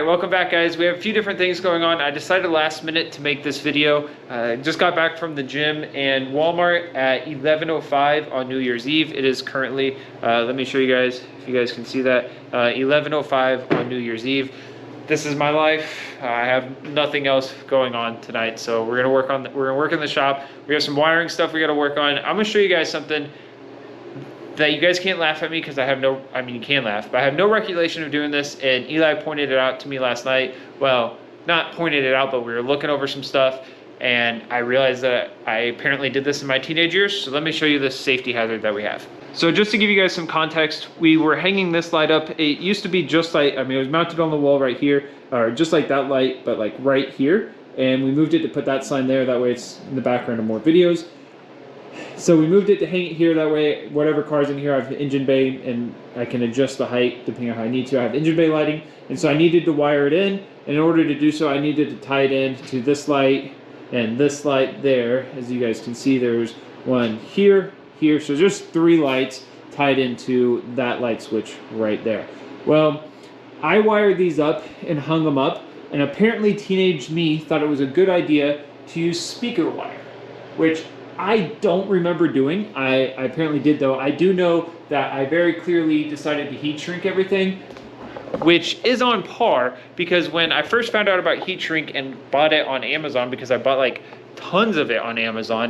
Alright, welcome back guys. We have a few different things going on. I decided last minute to make this video. Just got back from the gym and Walmart at 11:05 on New Year's Eve. It is currently, let me show you guys if you guys can see that, 11:05 on New Year's Eve. This is my life. I have nothing else going on tonight, so we're gonna work in the shop. We have some wiring stuff we gotta work on. I'm gonna show you guys something that you guys can't laugh at me because you can laugh, but I have no recollection of doing this, and Eli pointed it out to me last night. Well, not pointed it out, but we were looking over some stuff, and I realized that I apparently did this in my teenage years, so let me show you this safety hazard that we have. So just to give you guys some context, we were hanging this light up. It used to be just like, it was mounted on the wall right here, or just like that light, but like right here, and we moved it to put that sign there, that way it's in the background of more videos. So we moved it to hang it here, that way whatever car's in here, I have engine bay and I can adjust the height depending on how I need to. I have engine bay lighting, and so I needed to wire it in. In order to do so, I needed to tie it in to this light and this light there. As you guys can see, there's one here, here, so just 3 lights tied into that light switch right there. Well, I wired these up and hung them up, and apparently teenage me thought it was a good idea to use speaker wire, which I don't remember doing. I apparently did though. I do know that I very clearly decided to heat shrink everything, which is on par, because when I first found out about heat shrink and bought it on Amazon, because I bought like tons of it on Amazon.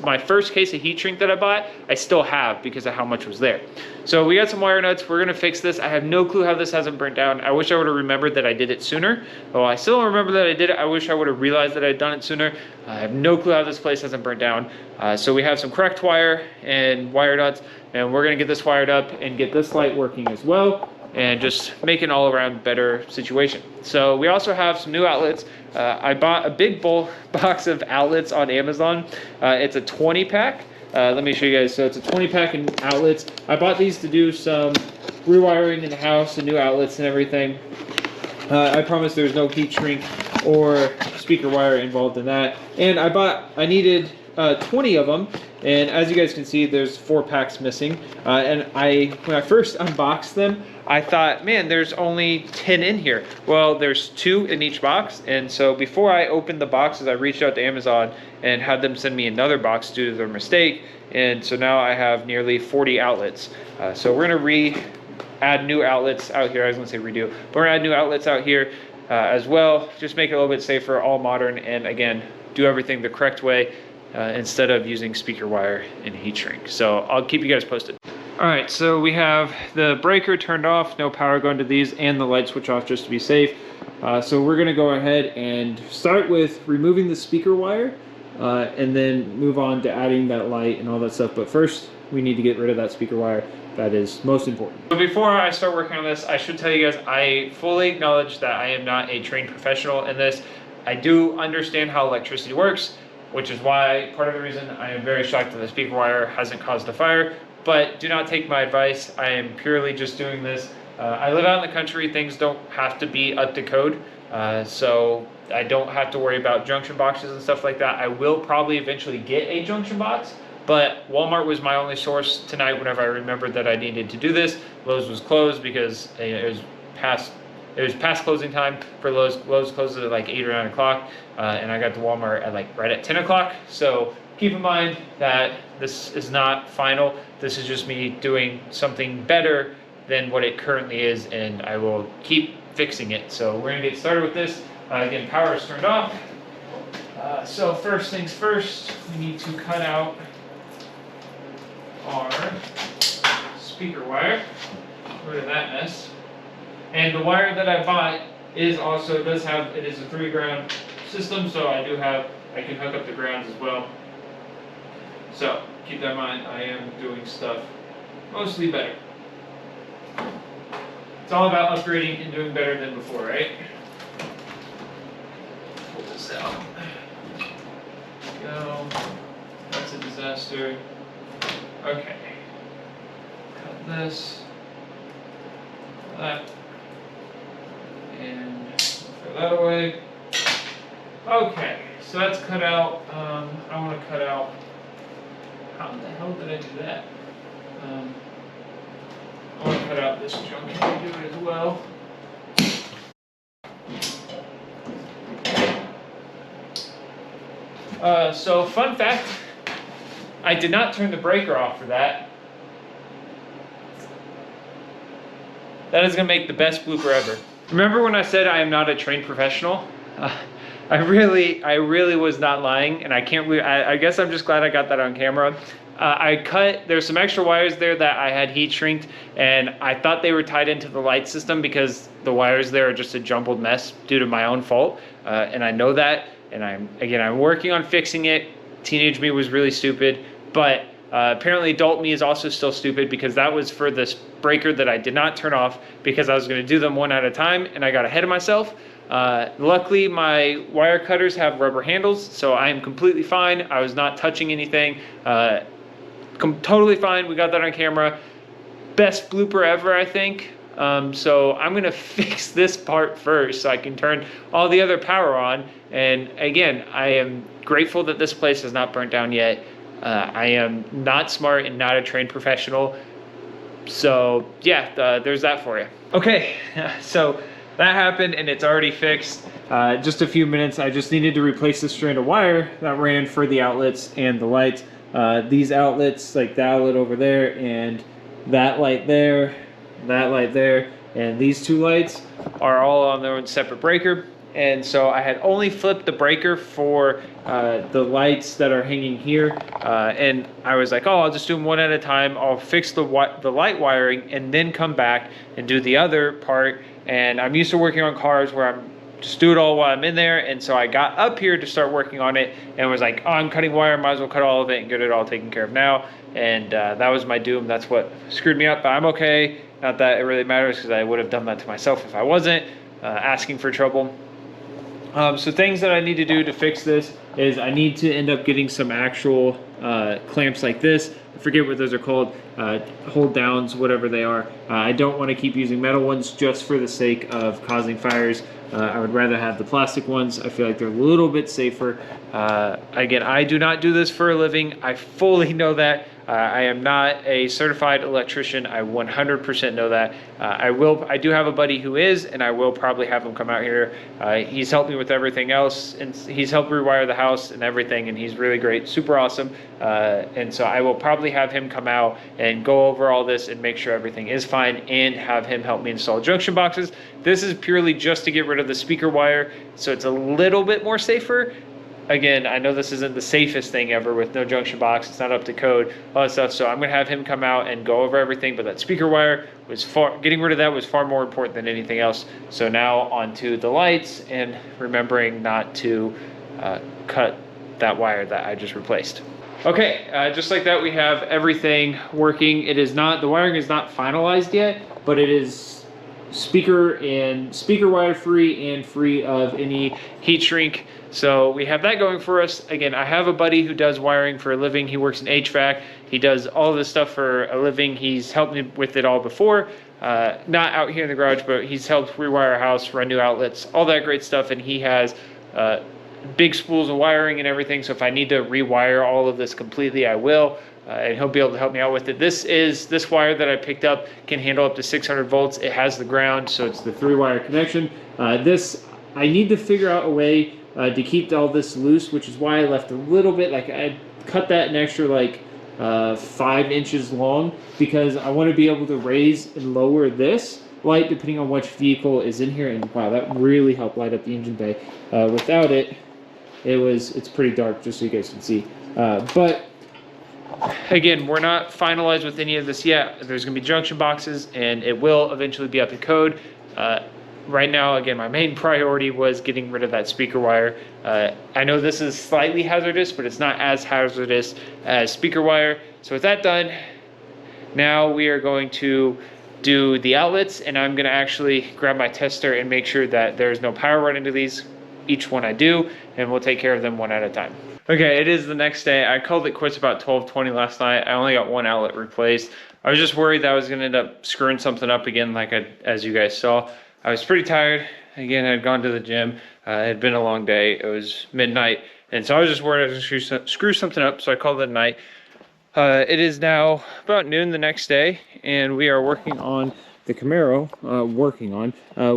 My first case of heat shrink that I bought, I still have because of how much was there. So we got some wire nuts. We're gonna fix this. I have no clue how this hasn't burnt down. I wish I would have remembered that I did it sooner. Well, I still don't remember that I did it. I wish I would have realized that I'd done it sooner. I have no clue how this place hasn't burnt down. So we have some correct wire and wire nuts, and we're gonna get this wired up and get this light working as well, and just make an all-around better situation. So we also have some new outlets. I bought a big box of outlets on Amazon. It's a 20 pack. Let me show you guys. So it's a 20 pack in outlets. I bought these to do some rewiring in the house and new outlets and everything. I promise there's no heat shrink or speaker wire involved in that. And I needed 20 of them, and as you guys can see, there's 4 packs missing. And when I first unboxed them, I thought, man, there's only 10 in here. Well, there's 2 in each box, and so before I opened the boxes, I reached out to Amazon and had them send me another box due to their mistake, and so now I have nearly 40 outlets. So we're gonna add new outlets out here. I was gonna say redo, but we're gonna add new outlets out here as well. Just make it a little bit safer, all modern, and again, do everything the correct way instead of using speaker wire and heat shrink. So I'll keep you guys posted. All right, so we have the breaker turned off, no power going to these, and the light switch off just to be safe. So we're gonna go ahead and start with removing the speaker wire and then move on to adding that light and all that stuff. But first, we need to get rid of that speaker wire. That is most important. So before I start working on this, I should tell you guys, I fully acknowledge that I am not a trained professional in this. I do understand how electricity works, which is why part of the reason I am very shocked that the speaker wire hasn't caused a fire. But do not take my advice. I am purely just doing this. I live out in the country. Things don't have to be up to code. So I don't have to worry about junction boxes and stuff like that. I will probably eventually get a junction box, but Walmart was my only source tonight whenever I remembered that I needed to do this. Lowe's was closed because it was past closing time for Lowe's. Lowe's closes at like 8 or 9 o'clock, and I got to Walmart at right at 10 o'clock. So keep in mind that this is not final. This is just me doing something better than what it currently is, and I will keep fixing it. So we're gonna get started with this. Again, power is turned off. So first things first, we need to cut out our speaker wire. Rid of that mess. And the wire that I bought is it is a 3-ground system, so I can hook up the grounds as well. So keep that in mind, I am doing stuff mostly better. It's all about upgrading and doing better than before, right? Pull this out. Go. That's a disaster. Okay. Cut this. That. And throw that away. Okay, so that's cut out. I want to cut out. How the hell did I do that? I want to cut out this junk and do it as well. So fun fact, I did not turn the breaker off for that. That is gonna make the best blooper ever. Remember when I said I am not a trained professional? I really was not lying, and I can't believe, I guess I'm just glad I got that on camera. There's some extra wires there that I had heat shrinked, and I thought they were tied into the light system because the wires there are just a jumbled mess due to my own fault. And I know that, and I'm working on fixing it. Teenage me was really stupid, but apparently adult me is also still stupid because that was for this breaker that I did not turn off because I was gonna do them one at a time, and I got ahead of myself. Luckily my wire cutters have rubber handles, so I am completely fine. I was not touching anything. Totally fine. We got that on camera. Best blooper ever, I think. So I'm gonna fix this part first so I can turn all the other power on. And again, I am grateful that this place has not burnt down yet. I am not smart and not a trained professional. So yeah, there's that for you. Okay, so that happened and it's already fixed. Just a few minutes. I just needed to replace the strand of wire that ran for the outlets and the lights. These outlets, like the outlet over there and that light there, and these two lights are all on their own separate breaker. And so I had only flipped the breaker for the lights that are hanging here. And I was like, oh, I'll just do them one at a time. I'll fix the light wiring and then come back and do the other part. And I'm used to working on cars where I'm just do it all while I'm in there. And so I got up here to start working on it and was like, oh, I'm cutting wire, might as well cut all of it and get it all taken care of now. And that was my doom. That's what screwed me up, but I'm okay. Not that it really matters because I would have done that to myself if I wasn't asking for trouble. So things that I need to do to fix this is I need to end up getting some actual clamps like this. I forget what those are called, hold downs, whatever they are. I don't want to keep using metal ones just for the sake of causing fires. I would rather have the plastic ones. I feel like they're a little bit safer. Again, I do not do this for a living. I fully know that. I am not a certified electrician. I 100% know that. I do have a buddy who is, and I will probably have him come out here. He's helped me with everything else, and he's helped rewire the house and everything, and he's really great, super awesome. And so I will probably have him come out and go over all this and make sure everything is fine, and have him help me install junction boxes. This is purely just to get rid of the speaker wire, so it's a little bit more safer. Again, I know this isn't the safest thing ever with no junction box. It's not up to code, all that stuff. So I'm going to have him come out and go over everything. But that speaker wire was getting rid of that was far more important than anything else. So now onto the lights and remembering not to cut that wire that I just replaced. Okay, just like that, we have everything working. It is not, the wiring is not finalized yet, but it is speaker wire free and free of any heat shrink. So we have that going for us. Again, I have a buddy who does wiring for a living. He works in HVAC. He does all this stuff for a living. He's helped me with it all before. Not out here in the garage, but he's helped rewire a house, run new outlets, all that great stuff. And he has big spools of wiring and everything. So if I need to rewire all of this completely, I will. And he'll be able to help me out with it. This wire that I picked up can handle up to 600 volts. It has the ground, so it's the 3-wire connection. I need to figure out a way to keep all this loose, which is why I left a little bit, like I cut that an extra like 5 inches long, because I want to be able to raise and lower this light depending on which vehicle is in here. And wow, that really helped light up the engine bay. Without it, it's pretty dark, just so you guys can see. But again, we're not finalized with any of this yet. There's going to be junction boxes, and it will eventually be up to code. Right now, again, my main priority was getting rid of that speaker wire. I know this is slightly hazardous, but it's not as hazardous as speaker wire. So with that done, now we are going to do the outlets, and I'm going to actually grab my tester and make sure that there's no power running to these, each one I do, and we'll take care of them one at a time. Okay, it is the next day. I called it quits about 12:20 last night. I only got one outlet replaced. I was just worried that I was going to end up screwing something up again, as you guys saw. I was pretty tired. Again, I had gone to the gym. It had been a long day. It was midnight. And so I was just worried I was going to screw something up, so I called it a night. It is now about noon the next day, and we are working on the Camaro.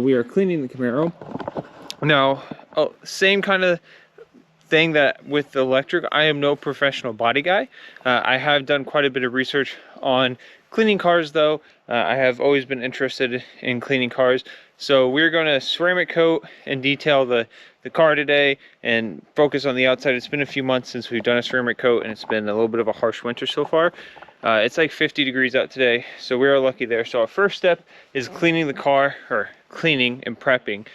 We are cleaning the Camaro. Now, same kind of thing that with the electric, I am no professional body guy. I have done quite a bit of research on cleaning cars though. I have always been interested in cleaning cars. So we're going to ceramic coat and detail the car today and focus on the outside. It's been a few months since we've done a ceramic coat, and it's been a little bit of a harsh winter so far. It's like 50 degrees out today, so we are lucky there. So our first step is cleaning the car, or cleaning and prepping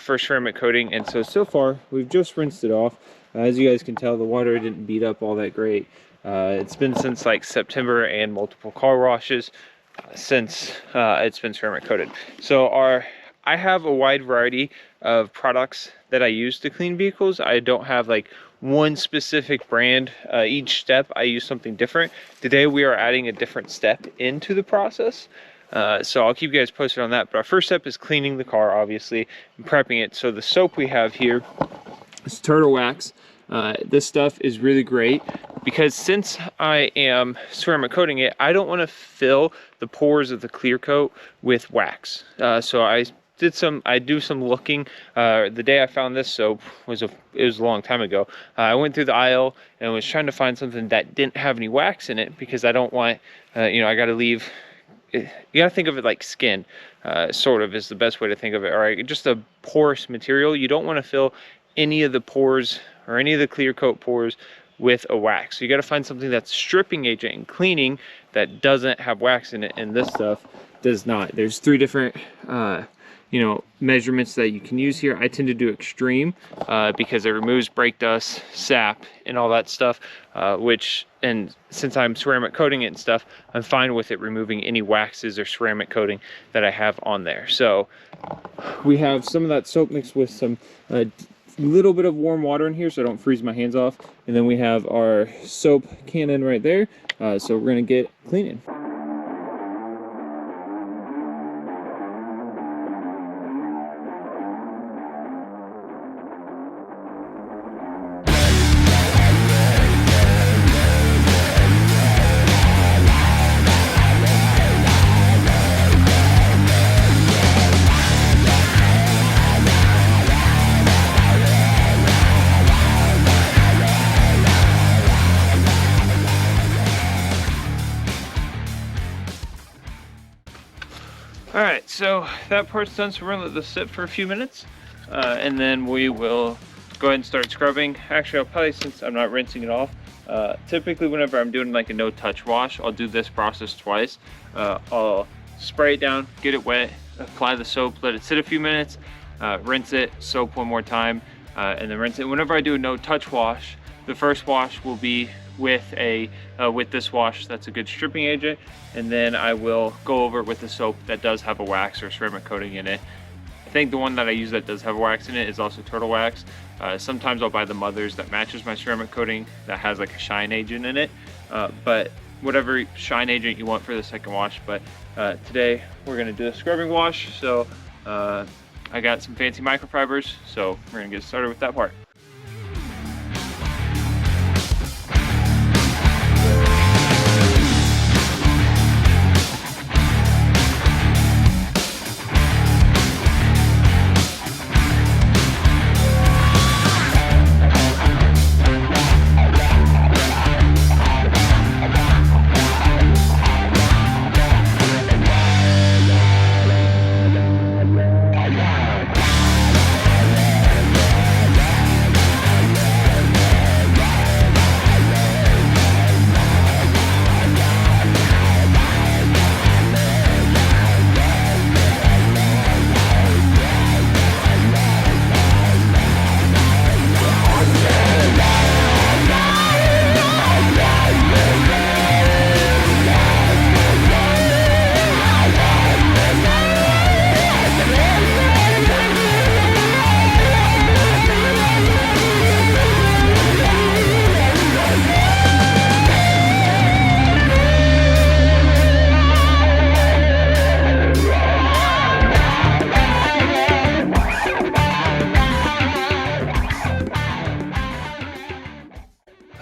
for ceramic coating. And so far we've just rinsed it off. As you guys can tell, the water didn't beat up all that great. It's been since like September, and multiple car washes since it's been ceramic coated. So I have a wide variety of products that I use to clean vehicles. I don't have like one specific brand. Each step I use something different. Today we are adding a different step into the process. So I'll keep you guys posted on that. But our first step is cleaning the car, obviously, and prepping it. So the soap we have here is Turtle Wax. This stuff is really great because since I am ceramic coating it, I don't want to fill the pores of the clear coat with wax. So I do some looking. The day I found this soap it was a long time ago. I went through the aisle and was trying to find something that didn't have any wax in it, because I don't want, I got to leave. You got to think of it like skin, sort of is the best way to think of it. All right, just a porous material. You don't want to fill any of the pores or any of the clear coat pores with a wax. So you got to find something that's stripping agent and cleaning that doesn't have wax in it, and this stuff does not. There's 3 different measurements that you can use here. I tend to do extreme because it removes brake dust, sap, and all that stuff, and since I'm ceramic coating it and stuff, I'm fine with it removing any waxes or ceramic coating that I have on there. So we have some of that soap mixed with some little bit of warm water in here so I don't freeze my hands off, and then we have our soap cannon right there. So we're gonna get cleaning. Alright, so that part's done, so we're gonna let this sit for a few minutes, and then we will go ahead and start scrubbing. Actually, I'll probably, since I'm not rinsing it off, typically whenever I'm doing like a no-touch wash, I'll do this process twice. I'll spray it down, get it wet, apply the soap, let it sit a few minutes, rinse it, soap one more time, and then rinse it. Whenever I do a no-touch wash, the first wash will be with this wash that's a good stripping agent, and then I will go over it with the soap that does have a wax or ceramic coating in it. I think the one that I use that does have wax in it is also Turtle Wax. Sometimes I'll buy the Mothers that matches my ceramic coating that has like a shine agent in it, but whatever shine agent you want for the second wash. But today we're gonna do a scrubbing wash, so I got some fancy microfibers, so we're gonna get started with that part.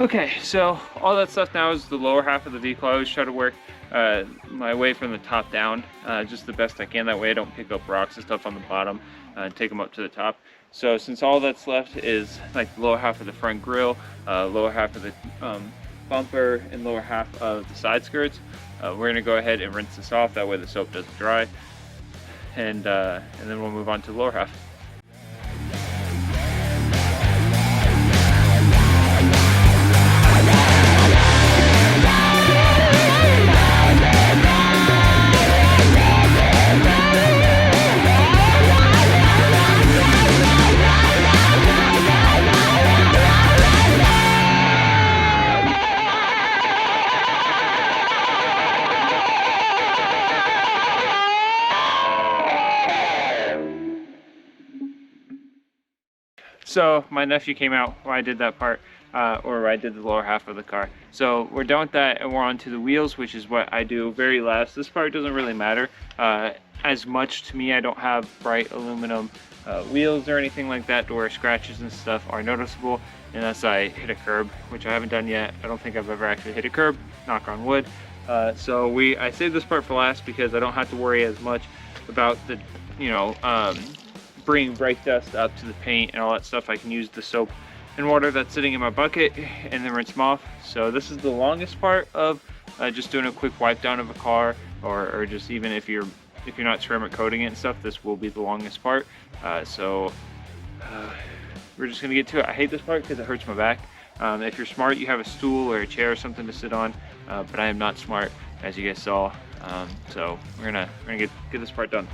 Okay, so all that stuff now is the lower half of the vehicle. I always try to work my way from the top down, just the best I can. That way I don't pick up rocks and stuff on the bottom. and take them up to the top. So since all that's left is like the lower half of the front grille, lower half of the bumper, and lower half of the side skirts, we're gonna go ahead and rinse this off. That way the soap doesn't dry, and then we'll move on to the lower half. So my nephew came out while I did that part, or I did the lower half of the car. So we're done with that, and we're on to the wheels, which is what I do very last. This part doesn't really matter as much to me. I don't have bright aluminum wheels or anything like that to where scratches and stuff are noticeable unless I hit a curb, which I haven't done yet. I don't think I've ever actually hit a curb, knock on wood. So I saved this part for last because I don't have to worry as much about the, bringing brake dust up to the paint and all that stuff. I can use the soap and water that's sitting in my bucket and then rinse them off. So this is the longest part of just doing a quick wipe down of a car, or just even if you're not ceramic coating it and stuff, this will be the longest part. So we're just gonna get to it. I hate this part because it hurts my back. If you're smart, you have a stool or a chair or something to sit on, but I am not smart, as you guys saw. So we're gonna get this part done.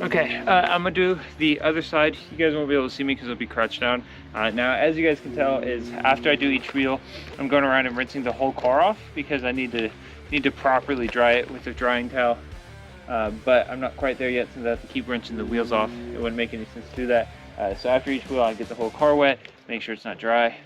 Okay, I'm gonna do the other side. You guys won't be able to see me because it'll be crouched down. Now, as you guys can tell, is after I do each wheel, I'm going around and rinsing the whole car off because I need to properly dry it with a drying towel. But I'm not quite there yet since I have to keep rinsing the wheels off. It wouldn't make any sense to do that. So after each wheel, I get the whole car wet, make sure it's not dry.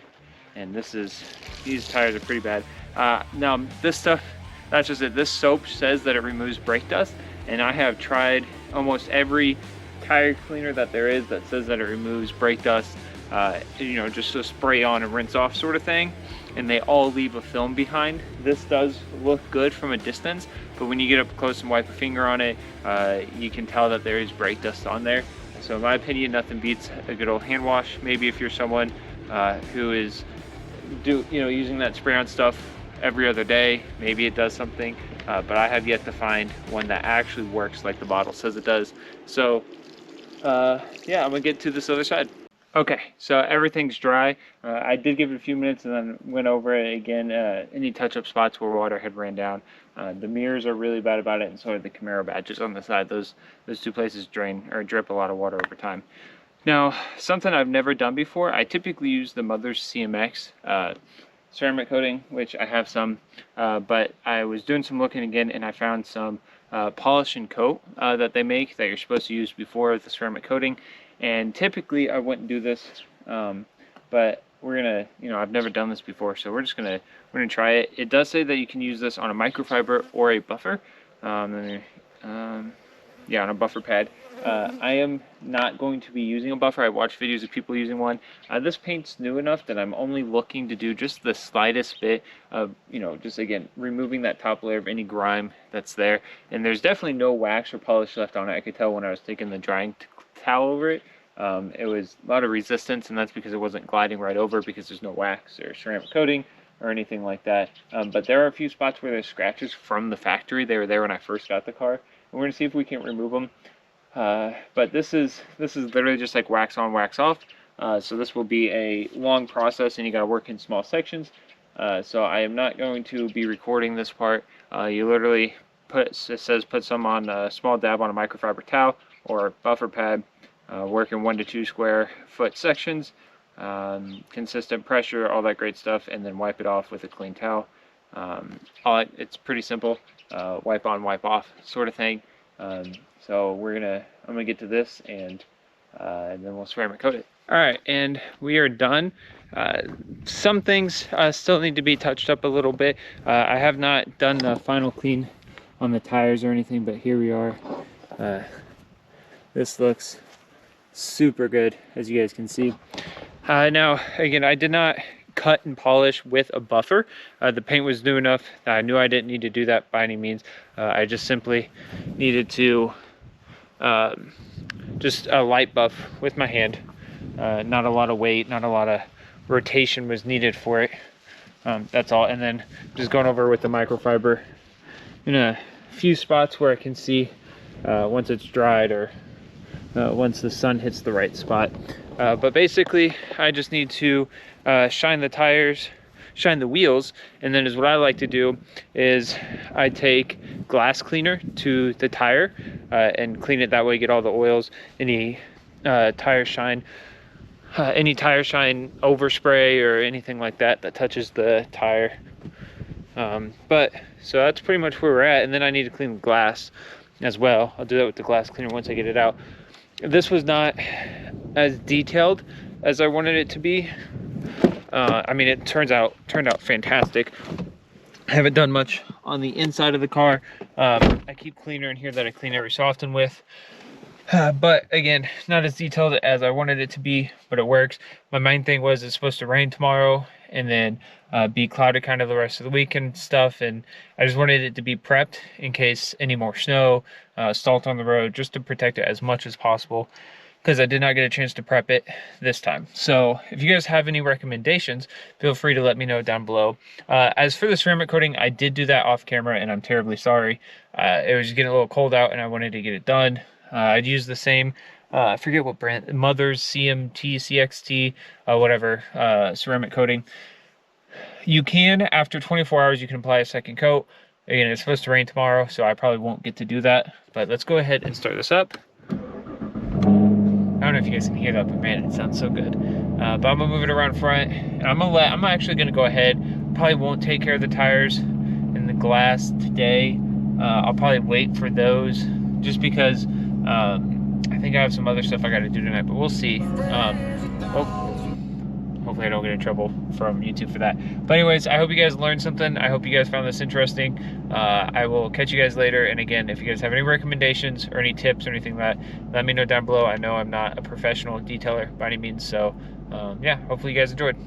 And these tires are pretty bad. Now this stuff, that's just it. This soap says that it removes brake dust, and I have tried almost every tire cleaner that there is that says that it removes brake dust, just a spray on and rinse off sort of thing, and they all leave a film behind. This does look good from a distance, but when you get up close and wipe a finger on it, you can tell that there is brake dust on there. So in my opinion, nothing beats a good old hand wash. Maybe if you're someone who is using that spray on stuff every other day, maybe it does something, but I have yet to find one that actually works like the bottle says it does. So yeah, I'm gonna get to this other side. Okay, so everything's dry. I did give it a few minutes and then went over it again. Any touch-up spots where water had ran down. The mirrors are really bad about it, and so are the Camaro badges on the side. Those two places drain or drip a lot of water over time. Now, something I've never done before, I typically use the Mother's CMX ceramic coating, which I have some, but I was doing some looking again and I found some polish and coat that they make that you're supposed to use before the ceramic coating. And typically I wouldn't do this, but we're gonna, I've never done this before, so we're gonna try it. It does say that you can use this on a microfiber or a buffer. Yeah, on a buffer pad. I am not going to be using a buffer. I watched videos of people using one. This paint's new enough that I'm only looking to do just the slightest bit of, just again, removing that top layer of any grime that's there. And there's definitely no wax or polish left on it. I could tell when I was taking the drying towel over it. It was a lot of resistance, and that's because it wasn't gliding right over because there's no wax or ceramic coating or anything like that. But there are a few spots where there's scratches from the factory. They were there when I first got the car. We're going to see if we can remove them. But this is literally just like wax on, wax off. So this will be a long process, and you got to work in small sections. So I am not going to be recording this part. You literally put some on a small dab on a microfiber towel or buffer pad. Work in 1 to 2 square foot sections. Consistent pressure, all that great stuff, and then wipe it off with a clean towel. It's pretty simple. Wipe on, wipe off sort of thing. So I'm gonna get to this and then we'll ceramic coat it. All right, and we are done. Some things still need to be touched up a little bit. I have not done the final clean on the tires or anything, but here we are. This looks super good, as you guys can see. Now, again, I did not cut and polish with a buffer. The paint was new enough that I knew I didn't need to do that by any means. I just simply needed to just a light buff with my hand. Not a lot of weight, not a lot of rotation was needed for it. That's all. And then just going over with the microfiber in a few spots where I can see once it's dried or once the sun hits the right spot. But basically I just need to shine the tires, shine the wheels, and then is what I like to do is I take glass cleaner to the tire and clean it that way, get all the oils, any tire shine overspray or anything like that touches the tire. But so that's pretty much where we're at, and then I need to clean the glass as well. I'll do that with the glass cleaner once I get it out. This was not as detailed as I wanted it to be. I mean, it turned out fantastic. I haven't done much on the inside of the car. I keep cleaner in here that I clean every so often with. But again, not as detailed as I wanted it to be, but it works. My main thing was it's supposed to rain tomorrow and then be cloudy kind of the rest of the week and stuff. And I just wanted it to be prepped in case any more snow, salt on the road, just to protect it as much as possible, because I did not get a chance to prep it this time. So if you guys have any recommendations, feel free to let me know down below. As for the ceramic coating, I did do that off camera and I'm terribly sorry. It was getting a little cold out and I wanted to get it done. I'd use the same, I forget what brand, Mother's CMT, CXT, whatever, ceramic coating. You can, after 24 hours, you can apply a second coat. Again, it's supposed to rain tomorrow, so I probably won't get to do that. But let's go ahead and start this up. I don't know if you guys can hear that, but man, it sounds so good. But I'm gonna move it around front, and I'm actually gonna go ahead. Probably won't take care of the tires and the glass today. I'll probably wait for those, just because I think I have some other stuff I got to do tonight, but we'll see. Hopefully I don't get in trouble from YouTube for that. But anyways, I hope you guys learned something. I hope you guys found this interesting. I will catch you guys later. And again, if you guys have any recommendations or any tips or anything like that, let me know down below. I know I'm not a professional detailer by any means. So yeah, hopefully you guys enjoyed.